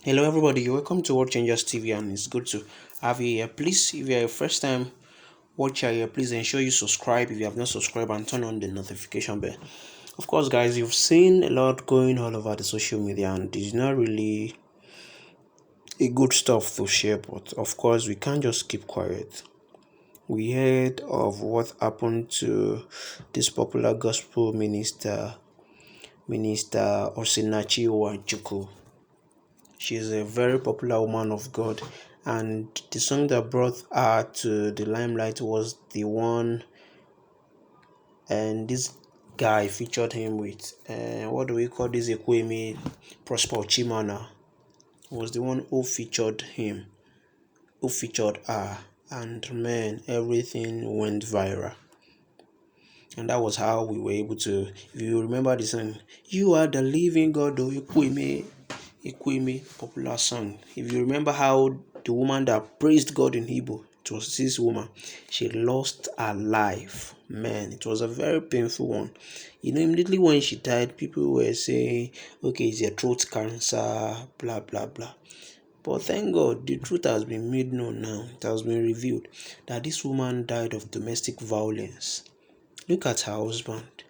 Hello, everybody. Welcome to World Changers TV, and it's good to have you here. Please, if you're a first time watcher here, please ensure you subscribe if you have not subscribed and turn on the notification bell. Of course, guys, you've seen a lot going all over the social media, and it's not really a good stuff to share, but of course, we can't just keep quiet. We heard of what happened to this popular gospel Minister Osinachi Nwachukwu. She is a very popular woman of God, and the song that brought her to the limelight was the one, and this guy featured him with, what do we call this? Ekwemi Prosper Chimana was the one who featured him, who featured her, and man, everything went viral. And that was how we were able to, if you remember the song, You Are the Living God, oh Ekweme, popular song. If you remember how the woman that praised God in Hebrew, it was this woman, she lost her life. Man, it was a very painful one. Immediately when she died, people were saying, okay, it's a throat cancer, blah, blah, blah. But thank God, the truth has been made known now. It has been revealed that this woman died of domestic violence. Look at her husband.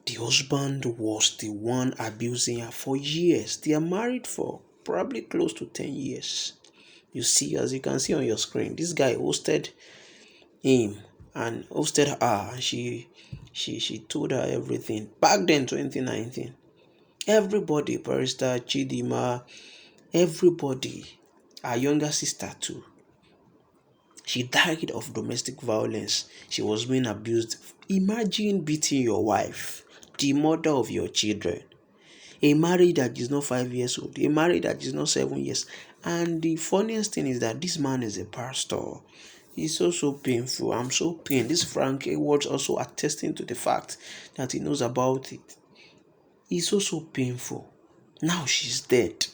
The husband was the one abusing her for years. They are married for probably close to 10 years. You see, as you can see on your screen, this guy hosted him and hosted her, and she told her everything. Back then, 2019, everybody, Barrister Chidima, everybody, her younger sister too. She died of domestic violence. She was being abused. Imagine beating your wife, the mother of your children. A marriage that is not 5 years old, a marriage that is not 7 years. And the funniest thing is that this man is a pastor. It's so painful. I'm so pained. This Frank Edwards also attesting to the fact that he knows about it. It's so painful. Now she's dead.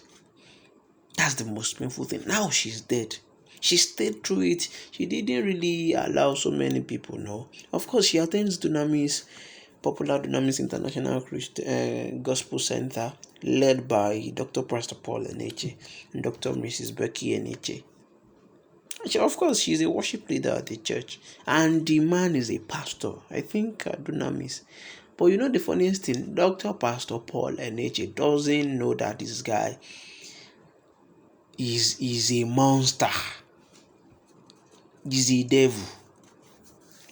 That's the most painful thing. Now she's dead. She stayed through it. She didn't really allow so many people know. Of course, she attends Dunamis, popular Dunamis International Gospel Center, led by Dr. Pastor Paul Eneche and Dr. Mrs. Becky Eneche. Of course, she's a worship leader at the church, and the man is a pastor. I think Dunamis. But you know the funniest thing, Dr. Pastor Paul Eneche doesn't know that this guy is a monster. Is a devil.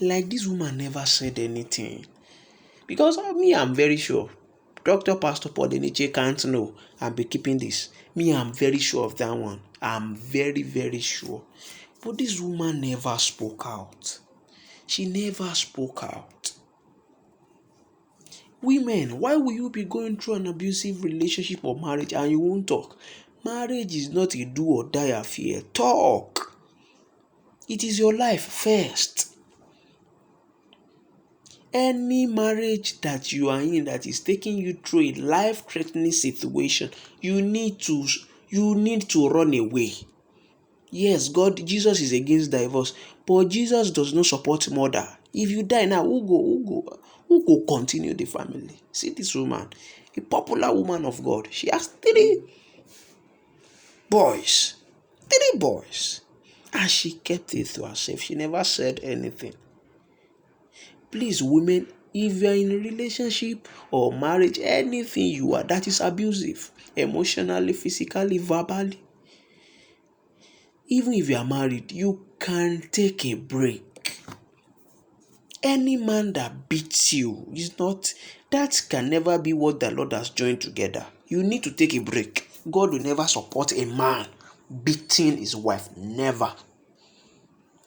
Like this woman never said anything. Because of me, I'm very sure. Dr. Pastor Paul Deniche can't know and be keeping this. Me, I'm very sure of that one. I'm very, very sure. But this woman never spoke out. She never spoke out. Women, why will you be going through an abusive relationship or marriage and you won't talk? Marriage is not a do or die affair. Talk. It is your life first. Any marriage that you are in that is taking you through a life-threatening situation, you need to run away. Yes, Jesus is against divorce, but Jesus does not support murder. If you die now, who go continue the family? See this woman, a popular woman of God. She has boys, three boys, and she kept it to herself. She never said anything. Please, women, if you are in a relationship or marriage, anything you are that is abusive, emotionally, physically, verbally, even if you are married, you can take a break. Any man that beats you is not, that can never be what the Lord has joined together. You need to take a break. God will never support a man beating his wife. Never.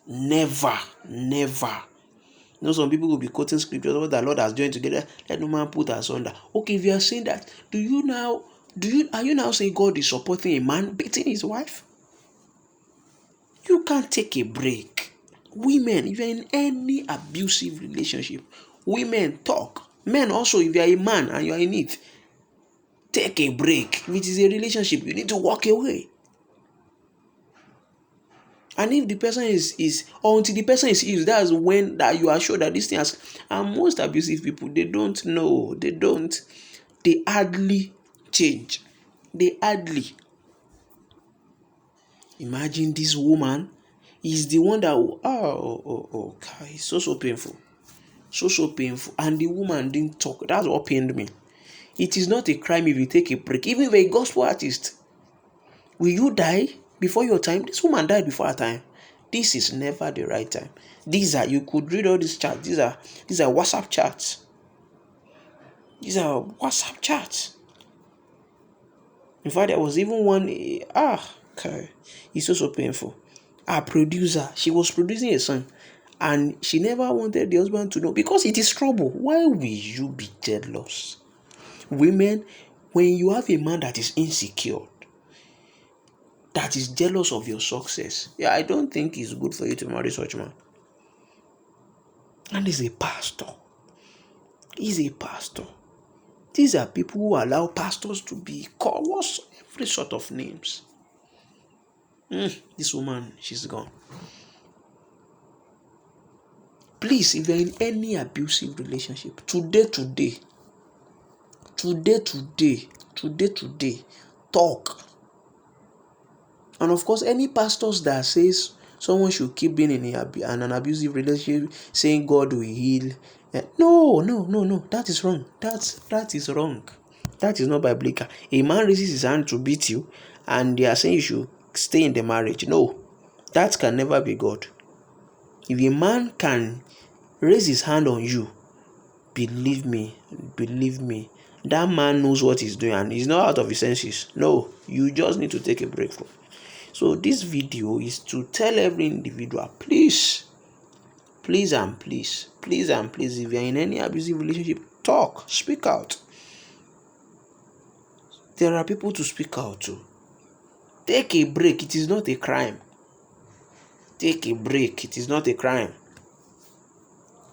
Never. Never. You know, some people will be quoting scriptures, what the Lord has joined together, let no man put asunder. Okay, if you are saying that, are you now saying God is supporting a man beating his wife? You can't take a break. Women, if you're in any abusive relationship, women talk. Men also, if you're a man and you're in it, take a break. If it is a relationship, you need to walk away. And if the person is or until the person is healed, that's when that you are sure that these things. And most abusive people, they don't know. They hardly change. They hardly. Imagine this woman is the one that it's so painful. So painful. And the woman didn't talk. That's what pained me. It is not a crime if you take a break. Even if you're a gospel artist, will you die before your time? This woman died before her time. This is never the right time. You could read all these chats. These are WhatsApp chats. These are WhatsApp chats. In fact, there was even one, okay. It's so painful. Our producer, she was producing a song and she never wanted the husband to know because it is trouble. Why will you be jealous? Women, when you have a man that is insecure, that is jealous of your success, I don't think it's good for you to marry such a man. And he's a pastor. He's a pastor. These are people who allow pastors to be called every sort of names. This woman, she's gone. Please, if you're in any abusive relationship, today, talk. And of course, any pastors that says someone should keep being in an abusive relationship, saying God will heal. No. That is wrong. That is wrong. That is not biblical. A man raises his hand to beat you, and they are saying you should stay in the marriage. No, that can never be God. If a man can raise his hand on you, believe me, that man knows what he's doing and he's not out of his senses. No, you just need to take a break from. So this video is to tell every individual, please, if you're in any abusive relationship, talk, speak out. There are people to speak out to. Take a break. It is not a crime. Take a break. It is not a crime.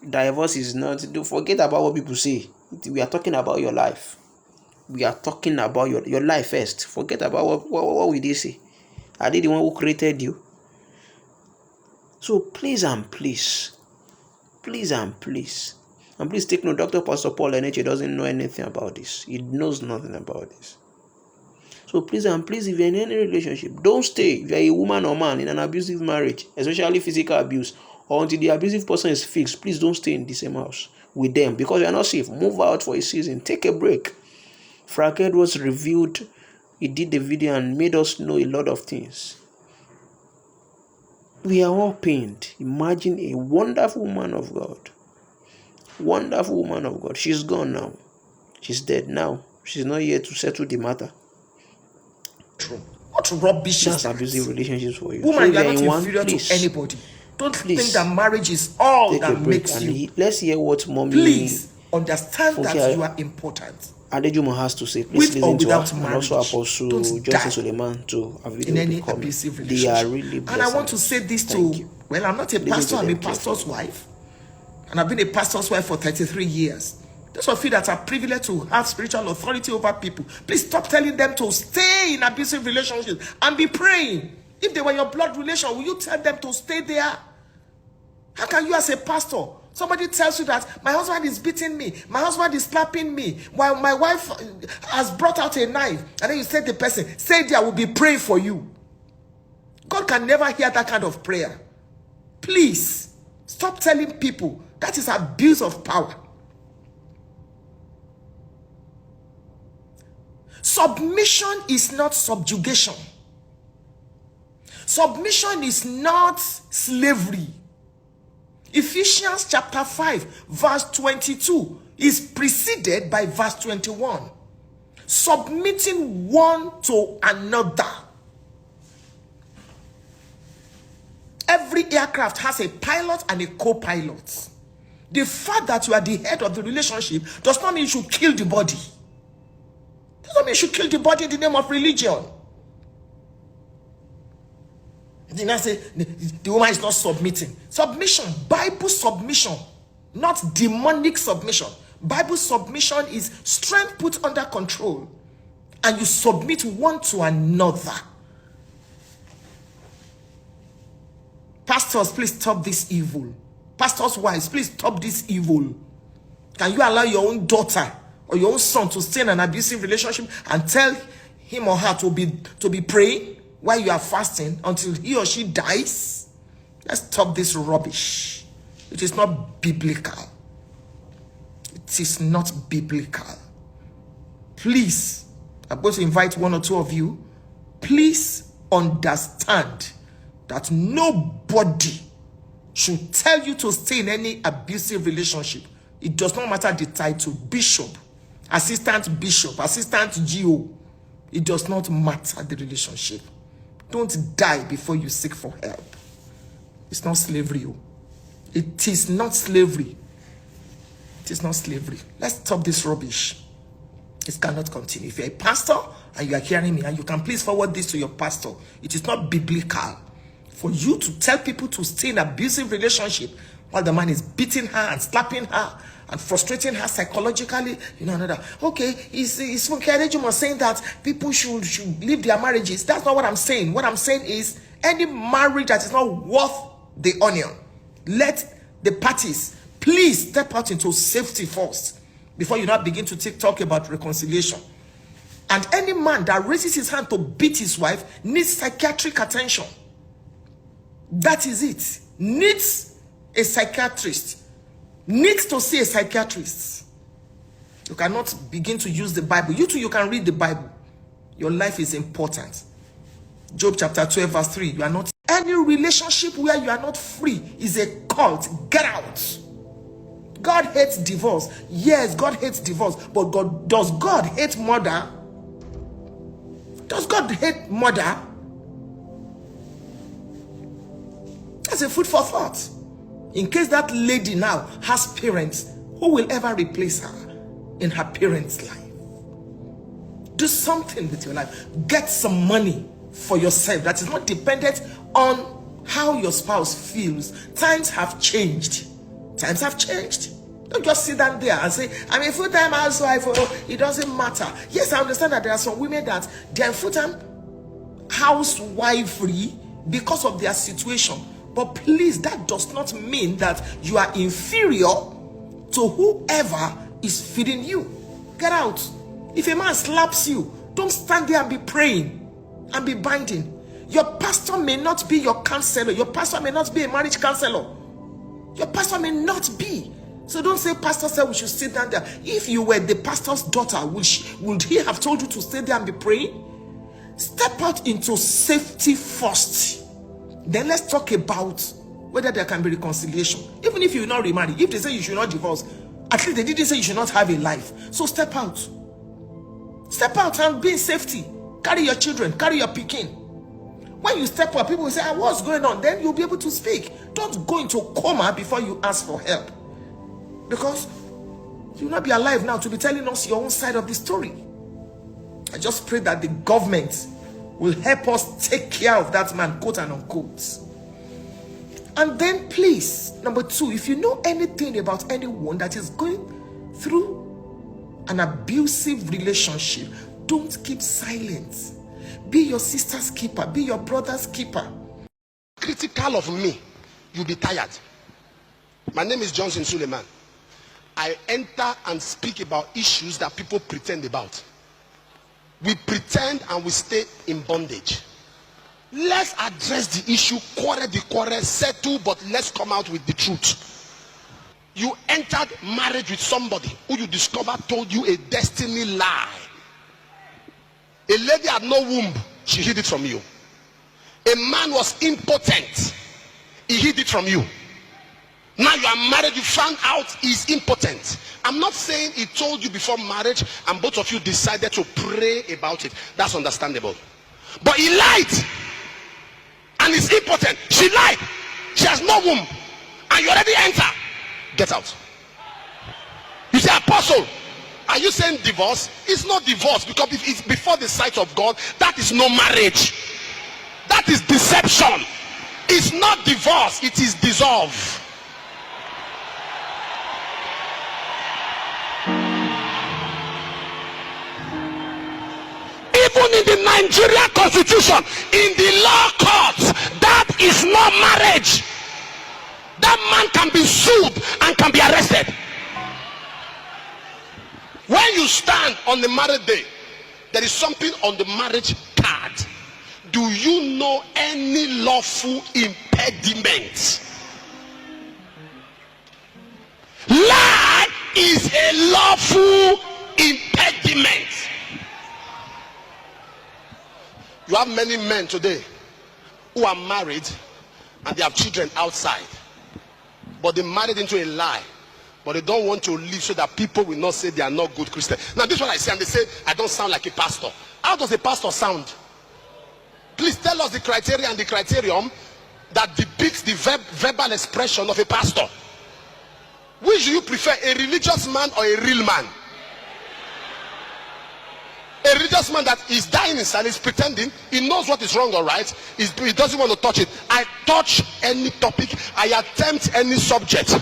Divorce is not. Don't forget about what people say. We are talking about your life. We are talking about your life first. Forget about what will they say. Are they the one who created you? So please take note. Dr. Pastor Paul Eneche doesn't know anything about this. He knows nothing about this. So please, if you're in any relationship, don't stay. If you're a woman or man in an abusive marriage, especially physical abuse, or until the abusive person is fixed, please don't stay in the same house with them because you're not safe. Move out for a season. Take a break. Frank Edwards revealed, he did the video and made us know a lot of things. We are all pained. Imagine a wonderful woman of God. She's gone now. She's dead now. She's not here to settle the matter. What rubbish That's abusive relationships for you. Woman, you are not inferior to anybody. Don't think that marriage is all that makes you. Let's hear what mommy. Please understand that you are important. Adejuma has to say. Please listen to her. And also Apostle Johnson Suleiman to a video. In any abusive relationship. They are really blessed. And I want to say this too. Well, I'm not a pastor. I'm a pastor's wife. And I've been a pastor's wife for 33 years. Those of you that are privileged to have spiritual authority over people, please stop telling them to stay in abusive relationships and be praying. If they were your blood relation, will you tell them to stay there? How can you as a pastor, somebody tells you that my husband is beating me, my husband is slapping me, while my wife has brought out a knife, and then you say to the person, stay there, I will be praying for you. God can never hear that kind of prayer. Please, stop telling people. That is abuse of power. Submission is not subjugation. Submission is not slavery. Ephesians chapter 5 verse 22 is preceded by verse 21. Submitting one to another. Every aircraft has a pilot and a co-pilot. The fact that you are the head of the relationship does not mean you should kill the body. Does not mean you should kill the body in the name of religion. Then I say the woman is not submitting. Submission, Bible submission, not demonic submission. Bible submission is strength put under control, and you submit one to another. Pastors, please stop this evil. Pastors' wives, please stop this evil. Can you allow your own daughter or your own son to stay in an abusive relationship and tell him or her to be praying? while you are fasting until he or she dies? Let's stop this rubbish. It is not biblical. It is not biblical. Please, I'm going to invite one or two of you. Please understand that nobody should tell you to stay in any abusive relationship. It does not matter the title, bishop, assistant, GO. It does not matter the relationship. Don't die before you seek for help. It's not slavery. It is not slavery. It is not slavery. Let's stop this rubbish. It cannot continue. If you're a pastor and you are hearing me, and you can please forward this to your pastor, it is not biblical for you to tell people to stay in an abusive relationship while the man is beating her and slapping her and frustrating her psychologically. Another. Okay, it's Funke saying that people should leave their marriages. That's not what I'm saying. What I'm saying is any marriage that is not worth the onion, let the parties please step out into safety first before you now begin to talk about reconciliation. And any man that raises his hand to beat his wife needs psychiatric attention. That is it. Needs a psychiatrist. Needs to see a psychiatrist. You cannot begin to use the Bible. You too, you can read the Bible. Your life is important. Job chapter 12 verse 3. You are not. Any relationship where you are not free is a cult. Get out. God hates divorce. Yes, God hates divorce. But does God hate murder? Does God hate murder? That's a food for thought. In case that lady now has parents, who will ever replace her in her parents' life? Do something with your life. Get some money for yourself that is not dependent on how your spouse feels. Times have changed. Times have changed. Don't just sit down there and say, I'm a full-time housewife. Oh, it doesn't matter. Yes, I understand that there are some women that they are full-time housewifery because of their situation. But please, that does not mean that you are inferior to whoever is feeding you. Get out. If a man slaps you, don't stand there and be praying and be binding. Your pastor may not be your counselor. Your pastor may not be a marriage counselor. Your pastor may not be. So don't say, pastor said we should sit down there. If you were the pastor's daughter, would he have told you to stay there and be praying? Step out into safety first. Then let's talk about whether there can be reconciliation. Even if you will not remarry, if they say you should not divorce, at least they didn't say you should not have a life. So step out. Step out and be in safety. Carry your children, carry your pikin. When you step out, people will say, what's going on? Then you'll be able to speak. Don't go into coma before you ask for help. Because you'll not be alive now to be telling us your own side of the story. I just pray that the government will help us take care of that man, quote and unquote. And then please, number 2, if you know anything about anyone that is going through an abusive relationship, don't keep silent. Be your sister's keeper. Be your brother's keeper. Critical of me, you'll be tired. My name is Johnson Suleiman. I enter and speak about issues that people pretend about. We pretend and we stay in bondage. Let's address the issue, quarrel the quarrel, settle, but let's come out with the truth. You entered marriage with somebody who you discovered told you a destiny lie. A lady had no womb, she hid it from you. A man was impotent, he hid it from you. Now you are married, you found out he's impotent. I'm not saying he told you before marriage and both of you decided to pray about it. That's understandable. But he lied and he's impotent. She lied. She has no womb and you already enter. Get out. You say, Apostle, are you saying divorce? It's not divorce, because if it's before the sight of God, that is no marriage. That is deception. It's not divorce, it is dissolve. Even in the Nigeria constitution, in the law courts, that is not marriage. That man can be sued and can be arrested. When you stand on the marriage day, there is something on the marriage card. Do you know any lawful impediment? Lie is a lawful impediment. You have many men today who are married and they have children outside, but they married into a lie, but they don't want to live so that people will not say they are not good Christians. Now this is what I say, and they say I don't sound like a pastor. How does a pastor sound? Please tell us the criteria and the criterion that depicts the verbal expression of a pastor. Which do you prefer, a religious man or a real man? A religious man that is dying inside, is pretending, he knows what is wrong or right, he doesn't want to touch it. I touch any topic, I attempt any subject.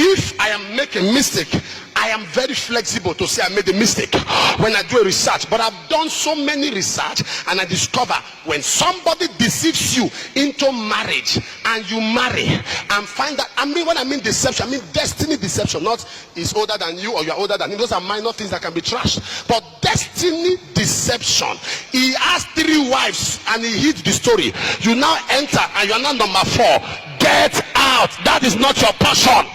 If I am making a mistake, I am very flexible to say I made a mistake when I do a research. But I've done so many research, and I discover when somebody deceives you into marriage and you marry and find that, I mean, when I mean deception, I mean destiny deception. Not is older than you or you are older than him. Those are minor things that can be trashed. But destiny deception. He has 3 wives and he hid the story. You now enter and you are now number 4. Get out. That is not your portion.